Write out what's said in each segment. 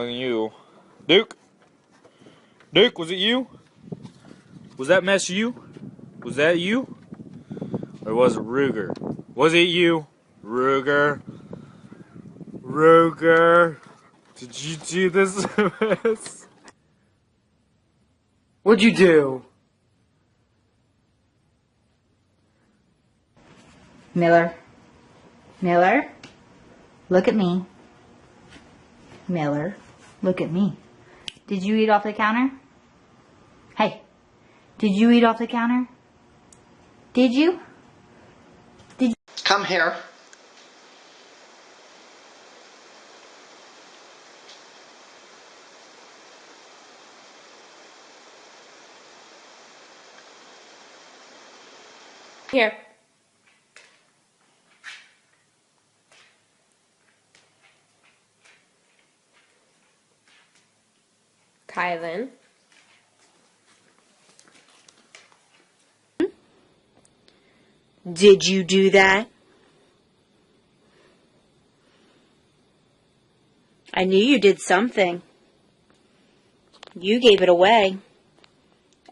wasn't you. Duke? Duke, was it you? Was that mess you? Was that you? Or was it Ruger? Was it you? Ruger? Ruger? Did you do this mess? What'd you do? Miller. Miller. Look at me. Miller. Look at me. Did you eat off the counter? Hey. Did you eat off the counter? Did you? Did you? Come here. Here. Kylan. Did you do that? I knew you did something. You gave it away.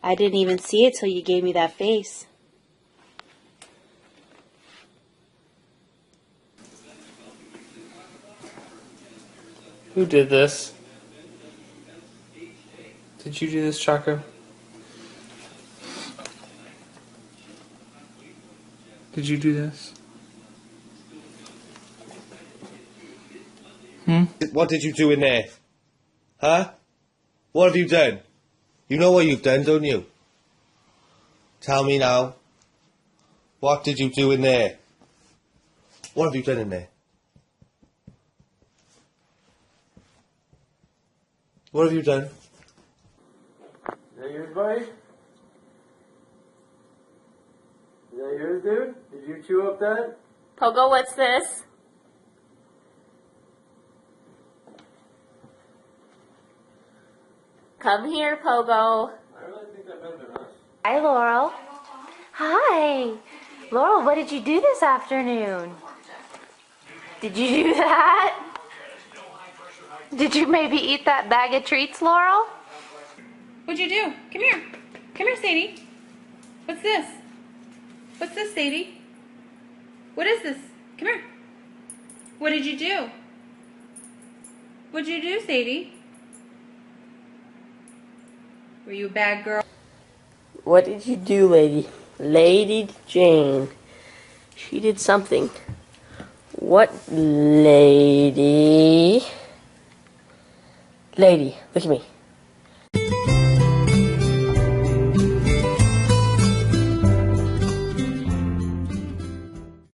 I didn't even see it till you gave me that face. Who did this? Did you do this, Chaco? Did you do this? What did you do in there? Huh? What have you done? You know what you've done, don't you? Tell me now. What did you do in there? What have you done in there? What have you done? Is that yours, buddy? Is that yours, dude? Did you chew up that? Pogo, what's this? Come here, Pogo. I really think that might have been us. Hi, Laurel. Hi. Laurel, what did you do this afternoon? Did you do that? Did you maybe eat that bag of treats, Laurel? What'd you do? Come here. Come here, Sadie. What's this? What's this, Sadie? What is this? Come here. What did you do? What'd you do, Sadie? Were you a bad girl? What did you do, lady? Lady Jane. She did something. What lady? Lady, look at me.